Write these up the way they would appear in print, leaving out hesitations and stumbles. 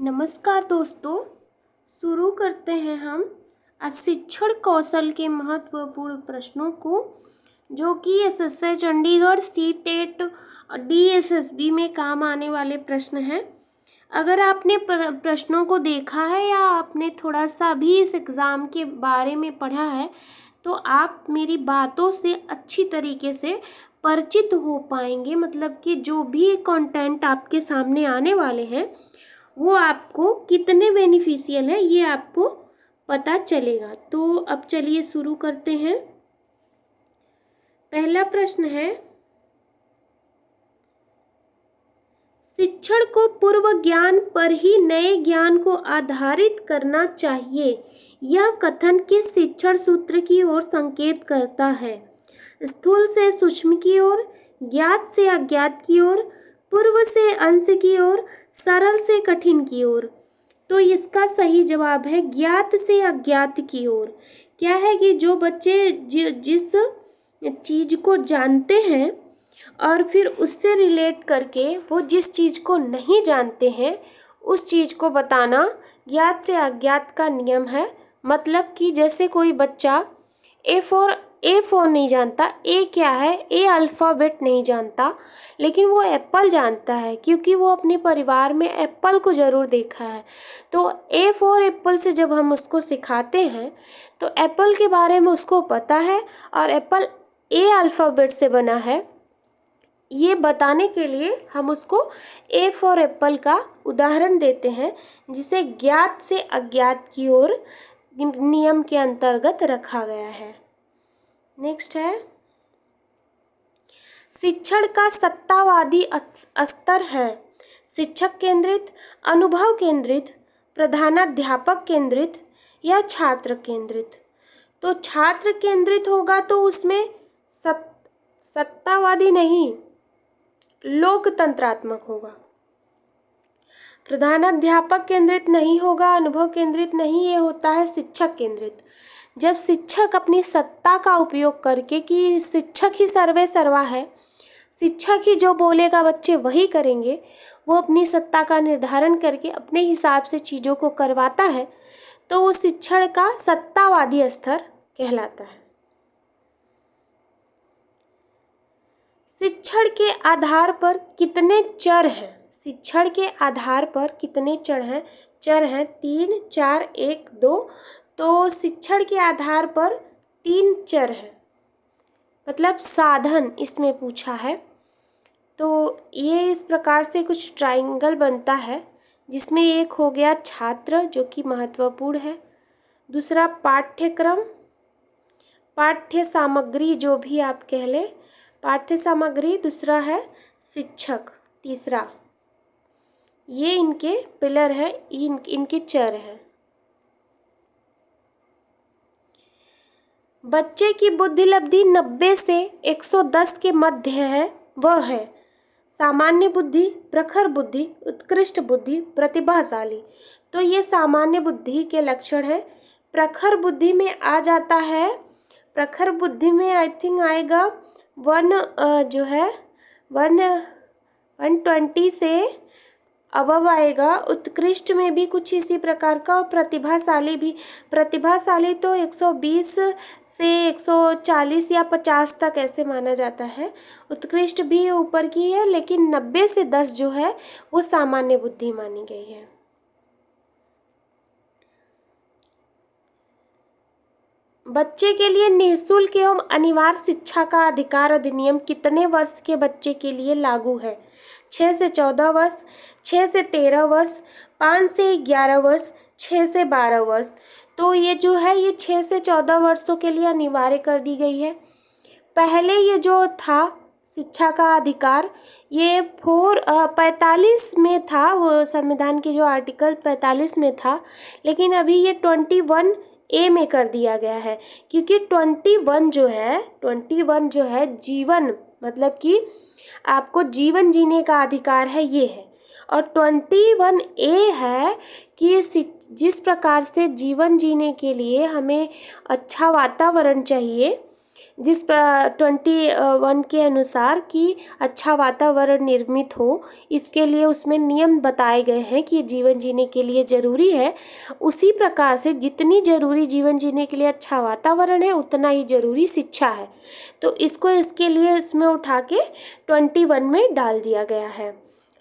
नमस्कार दोस्तों, शुरू करते हैं हम आज शिक्षण कौशल के महत्वपूर्ण प्रश्नों को, जो कि एसएससी चंडीगढ़ सीटेट और डीएसएसबी में काम आने वाले प्रश्न हैं। अगर आपने प्रश्नों को देखा है या आपने थोड़ा सा भी इस एग्ज़ाम के बारे में पढ़ा है, तो आप मेरी बातों से अच्छी तरीके से परिचित हो पाएंगे। मतलब कि जो भी कंटेंट आपके सामने आने वाले हैं वो आपको कितने बेनिफिशियल है ये आपको पता चलेगा। तो अब चलिए शुरू करते हैं। पहला प्रश्न है, शिक्षण को पूर्व ज्ञान पर ही नए ज्ञान को आधारित करना चाहिए। यह कथन किस शिक्षण सूत्र की ओर संकेत करता है? स्थूल से सूक्ष्म की ओर, ज्ञात से अज्ञात की ओर, पूर्व से अंश की ओर, सरल से कठिन की ओर। तो इसका सही जवाब है ज्ञात से अज्ञात की ओर। क्या है कि जो बच्चे जिस चीज को जानते हैं और फिर उससे रिलेट करके वो जिस चीज को नहीं जानते हैं उस चीज को बताना ज्ञात से अज्ञात का नियम है। मतलब कि जैसे कोई बच्चा ए4 नहीं जानता, ए क्या है, ए अल्फ़ाबेट नहीं जानता, लेकिन वो एप्पल जानता है क्योंकि वो अपने परिवार में एप्पल को ज़रूर देखा है। तो A4 एप्पल से जब हम उसको सिखाते हैं तो एप्पल के बारे में उसको पता है और एप्पल ए अल्फ़ाबेट से बना है, ये बताने के लिए हम उसको A4 एप्पल का उदाहरण देते हैं, जिसे ज्ञात से अज्ञात की ओर नियम के अंतर्गत रखा गया है। नेक्स्ट है, शिक्षण का सत्तावादी स्तर है शिक्षक केंद्रित, अनुभव केंद्रित, प्रधानाध्यापक केंद्रित या छात्र केंद्रित। तो छात्र केंद्रित होगा तो उसमें सत्तावादी नहीं, लोकतंत्रात्मक होगा। प्रधानाध्यापक केंद्रित नहीं होगा, अनुभव केंद्रित नहीं, ये होता है शिक्षक केंद्रित। जब शिक्षक अपनी सत्ता का उपयोग करके, कि शिक्षक ही सर्वे सर्वा है, शिक्षक ही जो बोलेगा बच्चे वही करेंगे, वो अपनी सत्ता का निर्धारण करके अपने हिसाब से चीज़ों को करवाता है, तो वो शिक्षण का सत्तावादी स्तर कहलाता है। शिक्षण के आधार पर कितने चर हैं? शिक्षण के आधार पर कितने चर हैं 3, 4, 1, 2। तो शिक्षण के आधार पर 3 चर हैं, मतलब साधन इसमें पूछा है। तो ये इस प्रकार से कुछ ट्रायंगल बनता है, जिसमें एक हो गया छात्र जो कि महत्वपूर्ण है, दूसरा पाठ्यक्रम, पाठ्य सामग्री जो भी आप कह लें, पाठ्य सामग्री, दूसरा है शिक्षक, तीसरा। ये इनके पिलर हैं, इनके चर हैं। बच्चे की बुद्धि लब्धि 90 से 110 के मध्य है, वह है सामान्य बुद्धि, प्रखर बुद्धि, उत्कृष्ट बुद्धि, प्रतिभाशाली। तो ये सामान्य बुद्धि के लक्षण है। प्रखर बुद्धि में आ जाता है, प्रखर बुद्धि में आई थिंक आएगा 120 से अबव आएगा। उत्कृष्ट में भी कुछ इसी प्रकार का, और प्रतिभाशाली भी। प्रतिभाशाली तो 120 से 140 या 50 तक ऐसे माना जाता है। उत्कृष्ट भी ऊपर की है, लेकिन 90 से 10 जो है वो सामान्य बुद्धि मानी गई है। बच्चे के लिए निःशुल्क एवं अनिवार्य शिक्षा का अधिकार अधिनियम कितने वर्ष के बच्चे के लिए लागू है? 6 से 14 वर्ष, 6 से 13 वर्ष, 5 से 11 वर्ष, 6 से 12 वर्ष। तो ये जो है ये 6 से 14 वर्षों के लिए अनिवार्य कर दी गई है। पहले ये जो था शिक्षा का अधिकार, ये 45 में था, वो संविधान के जो आर्टिकल 45 में था, लेकिन अभी ये 21A में कर दिया गया है, क्योंकि 21 जो है जीवन, मतलब कि आपको जीवन जीने का अधिकार है, ये है। और 21A है कि जिस प्रकार से जीवन जीने के लिए हमें अच्छा वातावरण चाहिए, जिस 21 के अनुसार कि अच्छा वातावरण निर्मित हो, इसके लिए उसमें नियम बताए गए हैं कि जीवन जीने के लिए ज़रूरी है। उसी प्रकार से जितनी ज़रूरी जीवन जीने के लिए अच्छा वातावरण है, उतना ही ज़रूरी शिक्षा है। तो इसको इसके लिए इसमें उठा के 21 में डाल दिया गया है।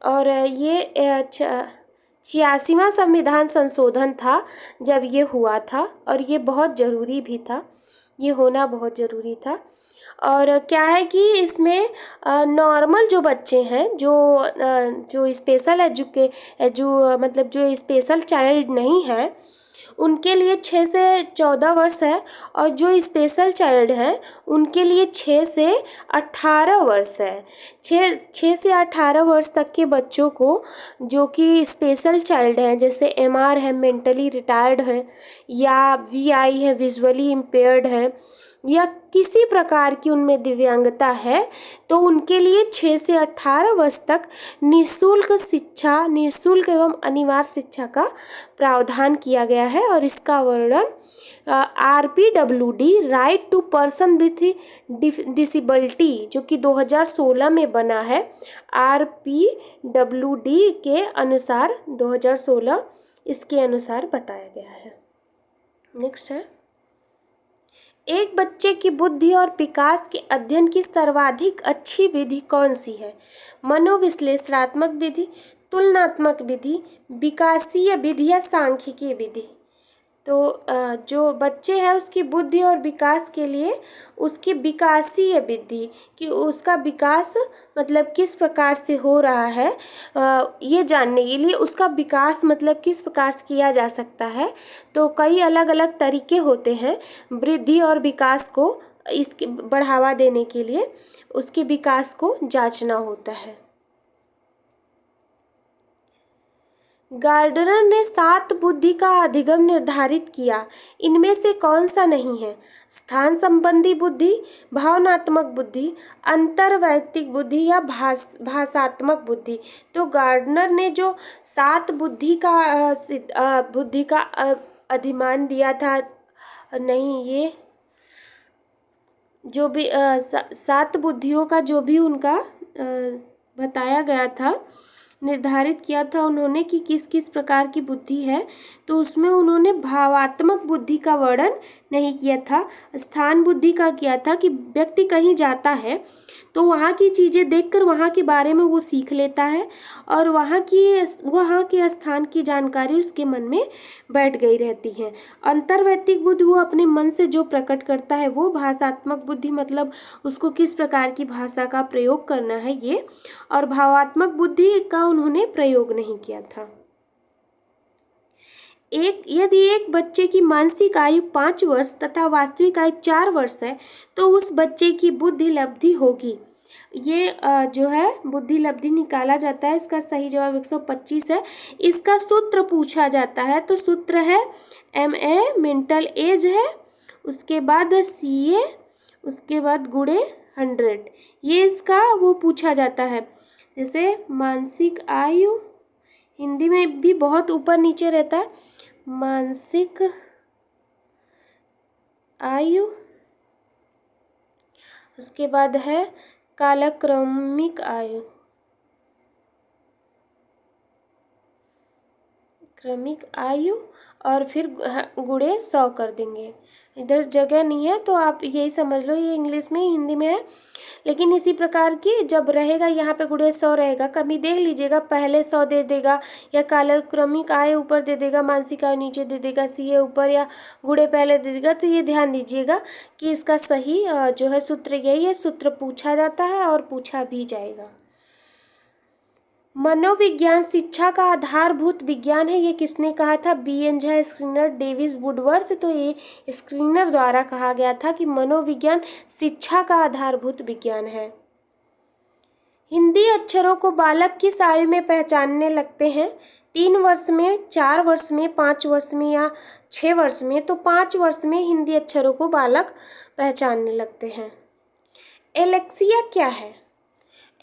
और ये 86वां संविधान संशोधन था जब ये हुआ था, और ये बहुत ज़रूरी भी था, ये होना बहुत ज़रूरी था। और क्या है कि इसमें नॉर्मल जो बच्चे हैं, जो स्पेशल मतलब जो स्पेशल चाइल्ड नहीं है, उनके लिए 6 से 14 वर्ष है, और जो स्पेशल चाइल्ड हैं उनके लिए 6 से 18 वर्ष है। 6 से 18 वर्ष तक के बच्चों को, जो कि स्पेशल चाइल्ड हैं, जैसे MR है, मेंटली रिटायर्ड है, या VI है, विजुअली इम्पेयर्ड है, या किसी प्रकार की उनमें दिव्यांगता है, तो उनके लिए 6 से 18 वर्ष तक निःशुल्क एवं अनिवार्य शिक्षा का प्रावधान किया गया है। और इसका वर्णन RPWD right to person with disability, जो कि 2016 में बना है, RPWD के अनुसार 2016 इसके अनुसार बताया गया है। नेक्स्ट है, एक बच्चे की बुद्धि और विकास के अध्ययन की सर्वाधिक अच्छी विधि कौन सी है? मनोविश्लेषणात्मक विधि, तुलनात्मक विधि, विकासीय विधि या सांख्यिकीय विधि? तो जो बच्चे हैं उसकी बुद्धि और विकास के लिए उसकी विकासीय विधि, कि उसका विकास मतलब किस प्रकार से हो रहा है, ये जानने के लिए उसका विकास मतलब किस प्रकार से किया जा सकता है। तो कई अलग अलग तरीके होते हैं वृद्धि और विकास को इसके बढ़ावा देने के लिए, उसके विकास को जांचना होता है। गार्डनर ने 7 बुद्धि का अधिगम निर्धारित किया, इनमें से कौन सा नहीं है? स्थान संबंधी बुद्धि, भावनात्मक बुद्धि, अंतर्वैयक्तिक बुद्धि या भाषात्मक बुद्धि? तो गार्डनर ने जो 7 बुद्धि का अधिमान दिया था, नहीं, ये जो भी 7 बुद्धियों का जो भी उनका बताया गया था, निर्धारित किया था उन्होंने कि किस किस प्रकार की बुद्धि है, तो उसमें उन्होंने भावात्मक बुद्धि का वर्णन नहीं किया था। स्थान बुद्धि का किया था कि व्यक्ति कहीं जाता है तो वहाँ की चीज़ें देखकर वहाँ के बारे में वो सीख लेता है, और वहाँ के स्थान की जानकारी उसके मन में बैठ गई रहती है। अंतर्वैयक्तिक बुद्धि, वो अपने मन से जो प्रकट करता है वो। भाषात्मक बुद्धि मतलब उसको किस प्रकार की भाषा का प्रयोग करना है, ये। और भावात्मक बुद्धि का उन्होंने प्रयोग नहीं किया था। यदि एक बच्चे की मानसिक आयु 5 वर्ष तथा वास्तविक आयु 4 वर्ष है, तो उस बच्चे की बुद्धि लब्धि होगी। ये जो है बुद्धि लब्धि निकाला जाता है। इसका सही जवाब 125 है। इसका सूत्र पूछा जाता है, तो सूत्र है MA मेंटल एज है, उसके बाद CA, उसके बाद गुणे 100। ये इसका वो पूछा जाता है। जैसे मानसिक आयु हिंदी में भी बहुत ऊपर नीचे रहता है, मानसिक आयु, उसके बाद है कालक्रमिक आयु, क्रमिक आयु, और फिर गुणे 100 कर देंगे। इधर जगह नहीं है तो आप यही समझ लो, ये इंग्लिश में हिंदी में है, लेकिन इसी प्रकार की जब रहेगा यहाँ पे गुणे 100 रहेगा, कभी देख लीजिएगा पहले 100 दे देगा, या कालक्रमिक आय ऊपर दे देगा, मानसिक आय नीचे दे देगा, CA ऊपर, या गुणे पहले दे देगा। तो ये ध्यान दीजिएगा कि इसका सही जो है सूत्र यही है। सूत्र पूछा जाता है और पूछा भी जाएगा। मनोविज्ञान शिक्षा का आधारभूत विज्ञान है, ये किसने कहा था? BN Jha, screener, Davis, Woodworth. तो ये स्क्रीनर द्वारा कहा गया था कि मनोविज्ञान शिक्षा का आधारभूत विज्ञान है। हिंदी अक्षरों को बालक किस आयु में पहचानने लगते हैं? 3 वर्ष में, 4 वर्ष में, 5 वर्ष में या 6 वर्ष में? तो 5 वर्ष में हिंदी अक्षरों को बालक पहचानने लगते हैं। एलेक्सिया क्या है?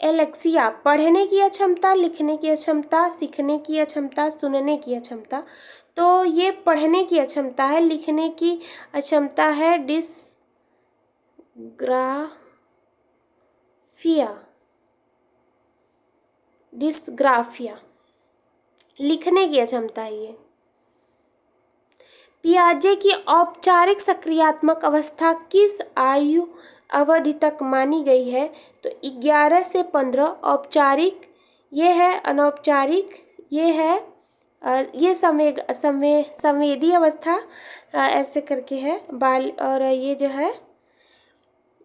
एलेक्सिया पढ़ने की अक्षमता, लिखने की अक्षमता, सीखने की अक्षमता, सुनने की अक्षमता। तो ये पढ़ने की अक्षमता है, लिखने की अक्षमता है डिस्ग्राफिया लिखने की क्षमता है ये। पियाजे की औपचारिक सक्रियात्मक अवस्था किस आयु अवधि तक मानी गई है? तो 11 से 15। औपचारिक ये है, अनौपचारिक ये है, ये संवेदी अवस्था ऐसे करके है बाल, और ये जो है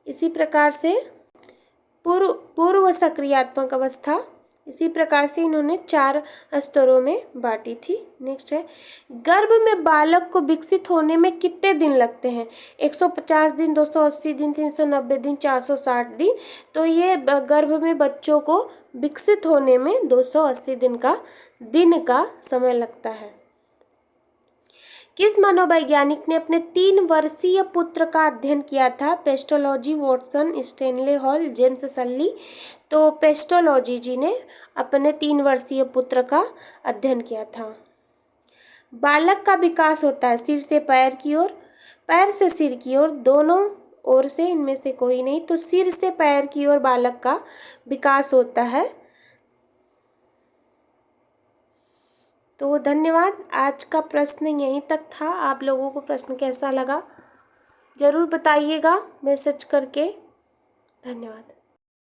इसी प्रकार से पूर्व सक्रियात्मक अवस्था, इसी प्रकार से इन्होंने 4 स्तरों में बांटी थी। नेक्स्ट है, गर्भ में बालक को विकसित होने में कितने दिन लगते हैं? 150 दिन, 280 दिन, 390 दिन, 460 दिन। तो ये गर्भ में बच्चों को विकसित होने में 280 दिन का समय लगता है। किस मनोवैज्ञानिक ने अपने 3 वर्षीय पुत्र का अध्ययन किया था? Pestalozzi, Watson, Stanley Hall, James Sully. तो पेस्टोलॉजी जी ने अपने 3 वर्षीय पुत्र का अध्ययन किया था। बालक का विकास होता है सिर से पैर की ओर, पैर से सिर की ओर, दोनों ओर से, इनमें से कोई नहीं। तो सिर से पैर की ओर बालक का विकास होता है। तो धन्यवाद। आज का प्रश्न यहीं तक था। आप लोगों को प्रश्न कैसा लगा ज़रूर बताइएगा मैसेज करके। धन्यवाद।